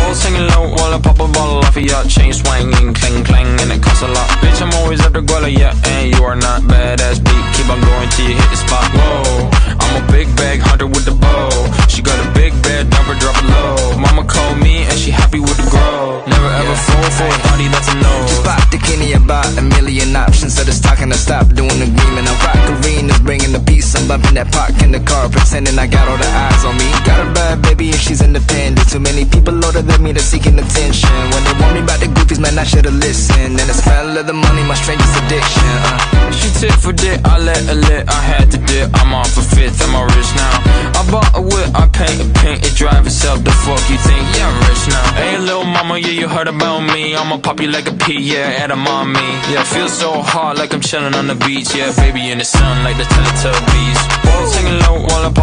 Balls hanging low while I pop a bottle off of your chain swinging, clang clang, and it costs a lot. Bitch, I'm always at the guala, yeah, and you are not badass beat. Keep on going till you hit the spot. Whoa, I'm a big bag hunter with the bow. She got a big bed, never drop it low. Mama called me and she happy with the grow. Never ever fall for a body that's a no. Just pop the Kenny about a million options. So just talking to stop doing agreement. I rock arenas, bringing the peace. I'm bumping that park in the car, pretending I got all the eyes on me. Got a bad baby and she's independent. Too many people older than me that's seeking attention. When they want me about the goofies, man, I should've listened. And the smell of the money, my strangest addiction. She tit for dick, I let her lit. I had to dip, I'm off a fifth, I'm all rich now. I bought a whip, I paint a pink, it drive itself. The fuck you think? Yeah, I'm rich now. Hey, little mama, yeah, you heard about me. I'ma pop you like a pea, yeah, at a mommy. Yeah, feel so hot like I'm chilling on the beach. Yeah, baby in the sun like the Teletubbies. Balls hanging low while I pop